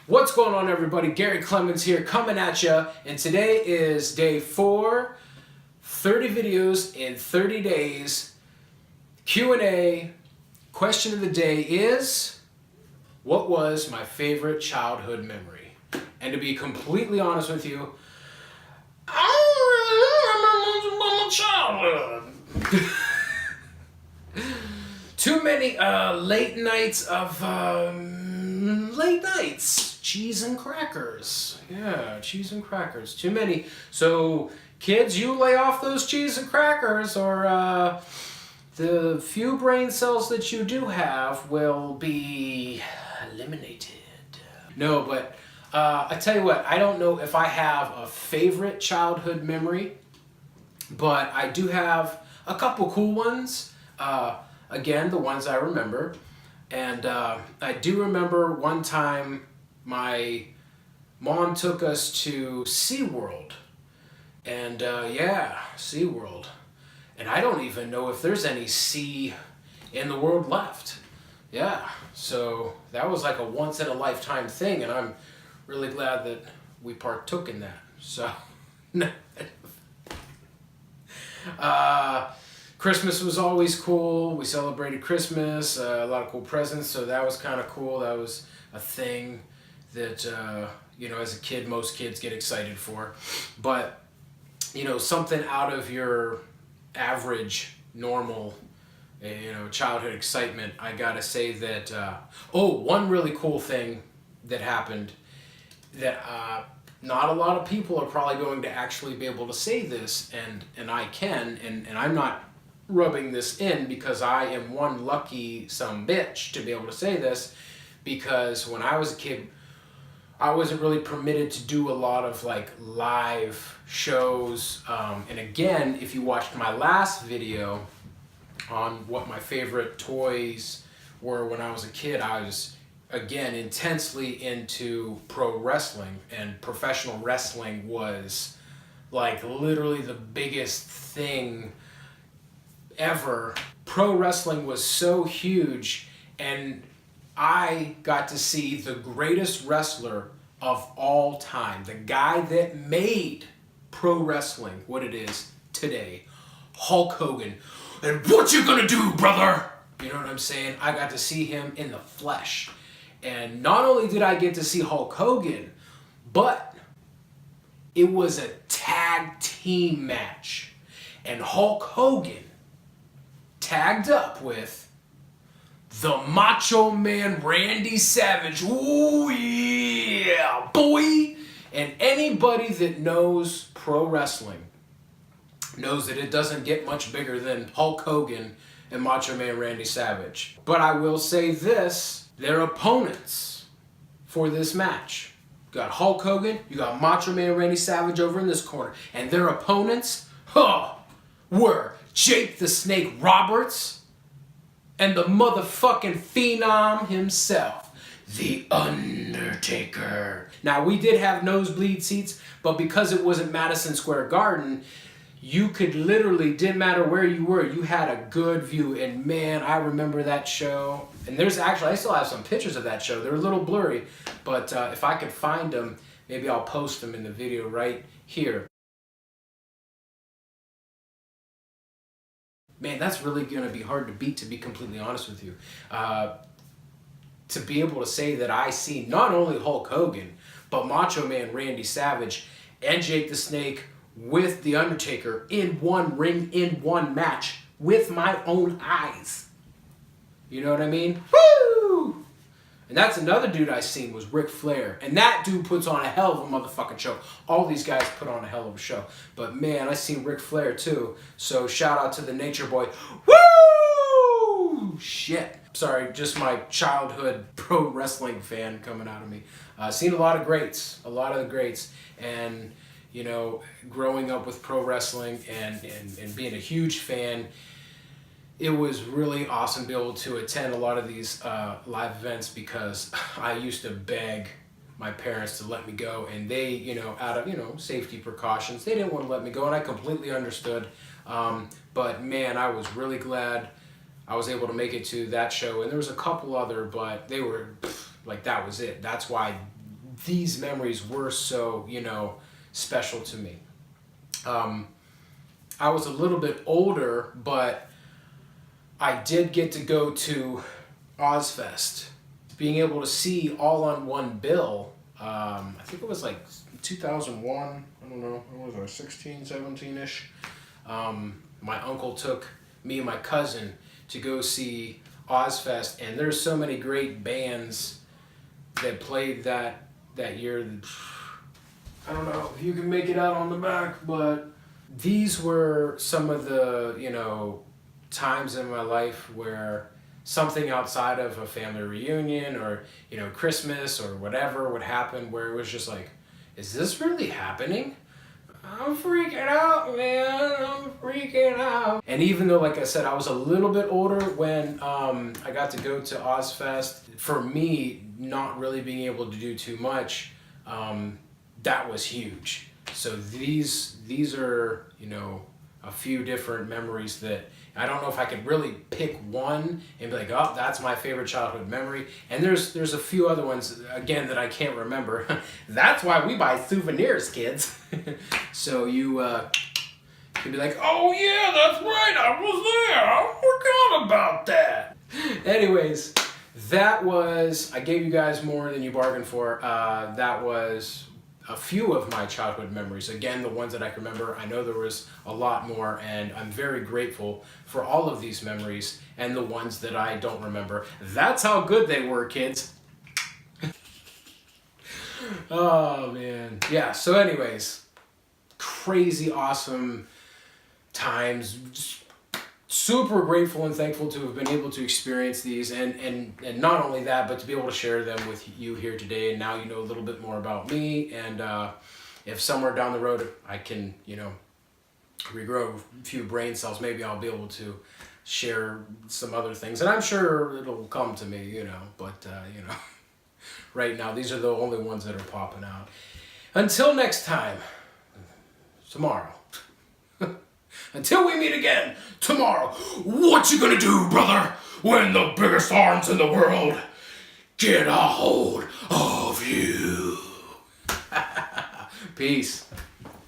What's going on, everybody? Gary Clemens here coming at you, and today is day 4, 30 videos in 30 days. Q&A. Question of the day is, what was my favorite childhood memory? And to be completely honest with you, I don't really remember much about my childhood. Too many late nights of late nights. Cheese and crackers. Yeah, cheese and crackers. Too many. So, kids, you lay off those cheese and crackers, or the few brain cells that you do have will be eliminated. No, but I tell you what, I don't know if I have a favorite childhood memory, but I do have a couple cool ones. Again, the ones I remember. And I do remember one time my mom took us to SeaWorld. And yeah, SeaWorld. And I don't even know if there's any sea in the world left. Yeah, so that was like a once in a lifetime thing, and I'm really glad that we partook in that. So, Christmas was always cool. We celebrated Christmas, a lot of cool presents, so that was kind of cool. That was a thing that, you know, as a kid, most kids get excited for. But, you know, something out of your average, normal, you know, childhood excitement, I gotta say that, one really cool thing that happened that not a lot of people are probably going to actually be able to say this, and I can, and I'm not rubbing this in because I am one lucky sumbitch to be able to say this, because when I was a kid, I wasn't really permitted to do a lot of like live shows, and again, if you watched my last video on what my favorite toys were when I was a kid, I was again intensely into pro wrestling, and professional wrestling was like literally the biggest thing ever. Pro wrestling was so huge, and I got to see the greatest wrestler of all time, the guy that made pro wrestling what it is today, Hulk Hogan. And what you gonna do, brother? You know what I'm saying? I got to see him in the flesh. And not only did I get to see Hulk Hogan, but it was a tag team match. And Hulk Hogan tagged up with the Macho Man Randy Savage. Ooh yeah, boy! And anybody that knows pro wrestling knows that it doesn't get much bigger than Hulk Hogan and Macho Man Randy Savage. But I will say this, their opponents for this match, you got Hulk Hogan, you got Macho Man Randy Savage over in this corner, and their opponents, were Jake the Snake Roberts and the motherfucking Phenom himself, The Undertaker. Now, we did have nosebleed seats, but because it wasn't Madison Square Garden, you could literally, didn't matter where you were, you had a good view. And man, I remember that show. And there's actually, I still have some pictures of that show. They're a little blurry, but if I could find them, maybe I'll post them in the video right here. Man, that's really gonna be hard to beat, to be completely honest with you. To be able to say that I see not only Hulk Hogan, but Macho Man Randy Savage and Jake the Snake with The Undertaker in one ring, in one match, with my own eyes. You know what I mean? Woo! And that's another dude I seen was Ric Flair. And that dude puts on a hell of a motherfucking show. All these guys put on a hell of a show. But man, I seen Ric Flair too. So shout out to the Nature Boy. Woo! Shit. Sorry, just my childhood pro wrestling fan coming out of me. Seen a lot of greats. A lot of the greats. And you know, growing up with pro wrestling and being a huge fan, it was really awesome to be able to attend a lot of these live events, because I used to beg my parents to let me go, and they, you know, out of, you know, safety precautions, they didn't want to let me go, and I completely understood. But man, I was really glad I was able to make it to that show, and there was a couple other, but they were like, that was it. That's why these memories were so, special to me. I was a little bit older, but I did get to go to Ozfest. Being able to see all on one bill, I think it was like 2001, I don't know, what was I, 16, 17-ish. My uncle took me and my cousin to go see Ozfest, and there's so many great bands that played that year. I don't know if you can make it out on the back, but these were some of the, times in my life where something outside of a family reunion or, Christmas or whatever would happen, where it was just like, is this really happening? I'm freaking out, man. I'm freaking out. And even though, like I said, I was a little bit older when I got to go to Ozfest, for me, not really being able to do too much, that was huge. So these are, a few different memories that I don't know if I could really pick one and be like, oh, that's my favorite childhood memory. And there's a few other ones, again, that I can't remember. That's why we buy souvenirs, kids. So you can be like, oh yeah, that's right, I was there. I forgot about that. Anyways, I gave you guys more than you bargained for. That was a few of my childhood memories. Again, the ones that I can remember. I know there was a lot more, and I'm very grateful for all of these memories and the ones that I don't remember. That's how good they were, kids. Oh, man. Yeah, so anyways, crazy awesome times. Just super grateful and thankful to have been able to experience these, and not only that, but to be able to share them with you here today. And now you know a little bit more about me, and if somewhere down the road I can, regrow a few brain cells, maybe I'll be able to share some other things, and I'm sure it'll come to me, but right now these are the only ones that are popping out. Until next time, tomorrow. Until we meet again tomorrow, what you gonna do, brother, when the biggest arms in the world get a hold of you? Peace.